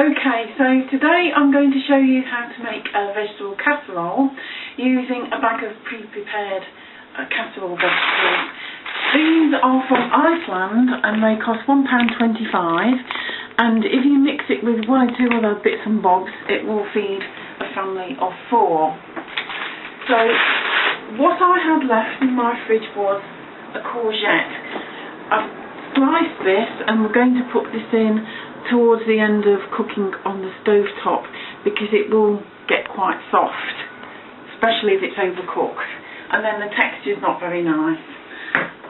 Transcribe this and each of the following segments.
Okay, so today I'm going to show you how to make a vegetable casserole using a bag of pre-prepared casserole vegetables. These are from Iceland and they cost £1.25, and if you mix it with one or two other bits and bobs it will feed a family of 4. So what I had left in my fridge was a courgette. I've sliced this and we're going to put this in towards the end of cooking on the stove top because it will get quite soft, especially if it's overcooked, and then the texture is not very nice.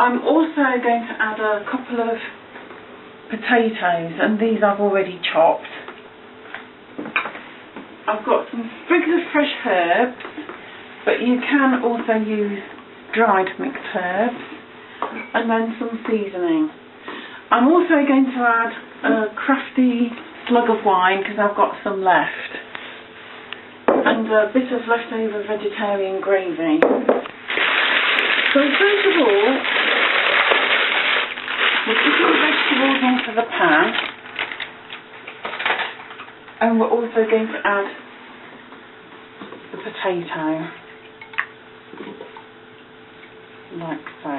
I'm also going to add a couple of potatoes, and these I've already chopped. I've got some sprigs of fresh herbs, but you can also use dried mixed herbs, and then some seasoning. I'm also going to add a crafty slug of wine because I've got some left, and a bit of leftover vegetarian gravy. So first of all, we're putting the vegetables onto the pan, and we're also going to add the potato, like so.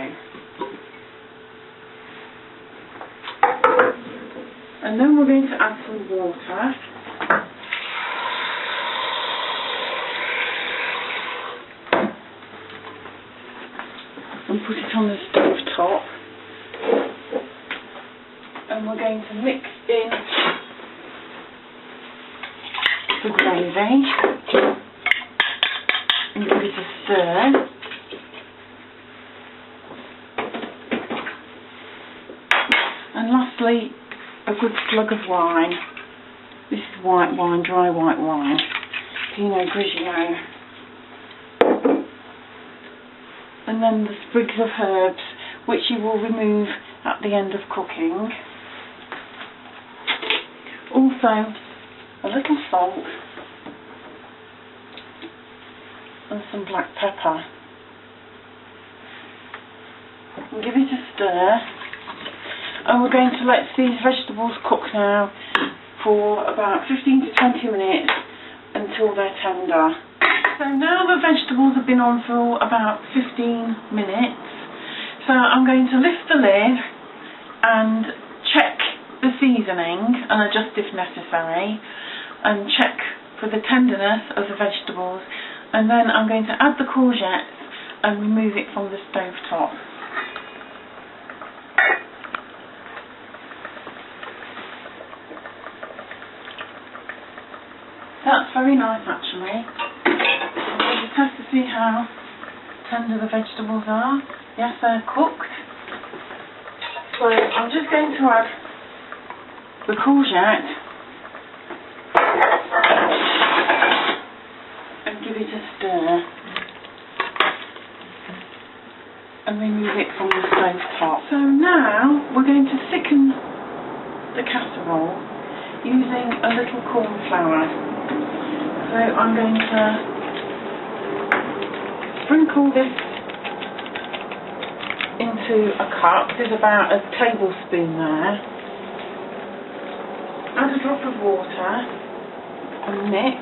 And then we're going to add some water. And put it on the stove top. And we're going to mix in the gravy and give it a stir. And lastly, a good slug of wine. This is white wine, dry white wine, Pinot Grigio. And then the sprigs of herbs, which you will remove at the end of cooking. Also, a little salt and some black pepper. And give it a stir. And we're going to let these vegetables cook now for about 15 to 20 minutes until they're tender. So now the vegetables have been on for about 15 minutes. So I'm going to lift the lid and check the seasoning and adjust if necessary, and check for the tenderness of the vegetables, and then I'm going to add the courgettes and remove it from the stove top. That's very nice actually. I'm going to test to see how tender the vegetables are. Yes, they're cooked. So I'm just going to add the courgette and give it a stir and remove it from the stove top. So now we're going to thicken the casserole using a little corn flour. So I'm going to sprinkle this into a cup. There's about a tablespoon there. Add a drop of water and mix.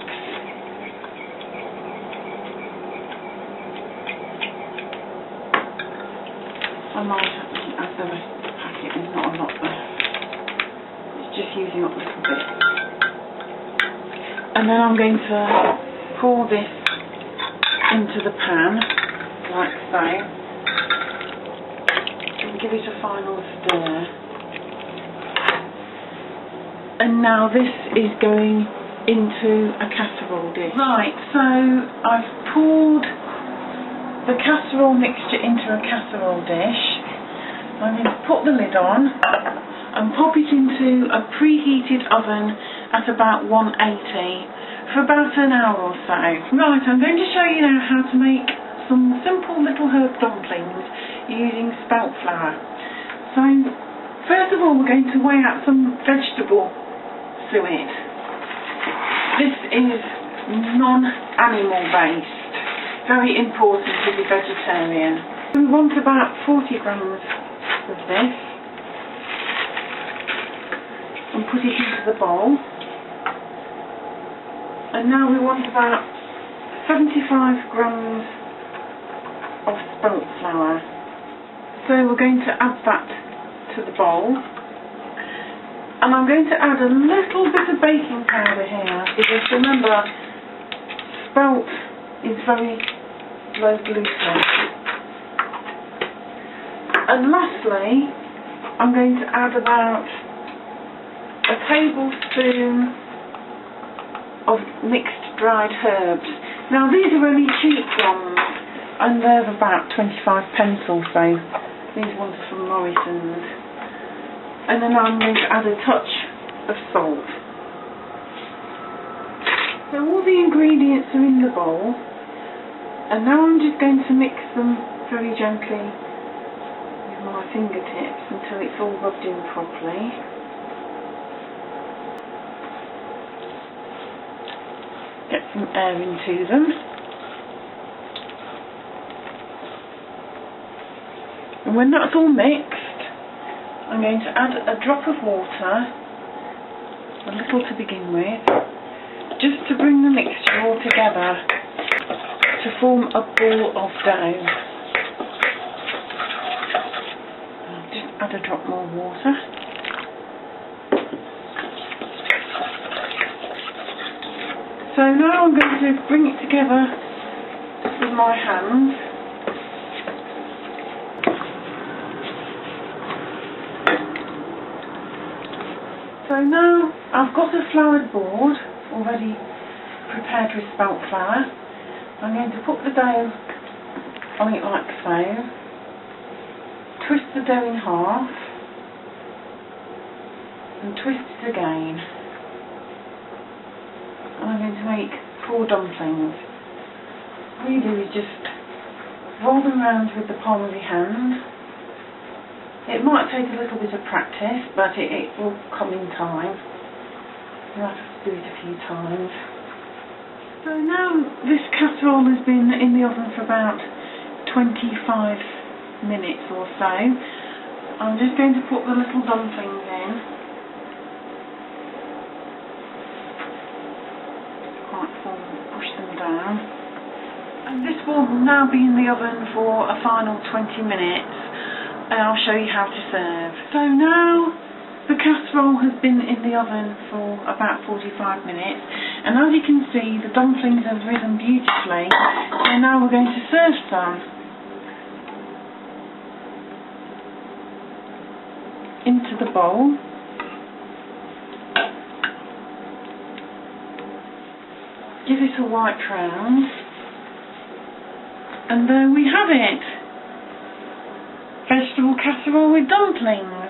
I might actually add the rest of the packet, there's not a lot left. It's just using up a little bit. And then I'm going to pour this into the pan, like so, and give it a final stir. And now this is going into a casserole dish. Right, so I've poured the casserole mixture into a casserole dish. I'm going to put the lid on and pop it into a preheated oven at about 180 for about an hour or so. Right, I'm going to show you now how to make some simple little herb dumplings using spelt flour. So first of all we're going to weigh out some vegetable suet. This is non-animal based, very important to be vegetarian. We want about 40 grams of this and put it into the bowl. And now we want about 75 grams of spelt flour. So we're going to add that to the bowl. And I'm going to add a little bit of baking powder here, because remember, spelt is very low gluten. And lastly, I'm going to add about a tablespoon of mixed dried herbs. Now these are only cheap ones, and they're about 25p or so. These ones from Morrison's. And then I'm going to add a touch of salt. So all the ingredients are in the bowl, and now I'm just going to mix them very gently with my fingertips until it's all rubbed in properly. Get some air into them. And when that's all mixed, I'm going to add a drop of water, a little to begin with, just to bring the mixture all together to form a ball of dough. I'll just add a drop more water. So now I'm going to bring it together with my hands. So now I've got a floured board already prepared with spelt flour. I'm going to put the dough on it like so, twist the dough in half and twist it again. And I'm going to make 4 dumplings. All you do is just roll them around with the palm of your hand. It might take a little bit of practice, but it will come in time. You'll have to do it a few times. So now this casserole has been in the oven for about 25 minutes or so. I'm just going to put the little dumplings in. Quite full, push them down. And this will now be in the oven for a final 20 minutes. And I'll show you how to serve. So now the casserole has been in the oven for about 45 minutes, and as you can see the dumplings have risen beautifully. So now we're going to serve some into the bowl. Give it a white round, and there we have it. Vegetable casserole with dumplings.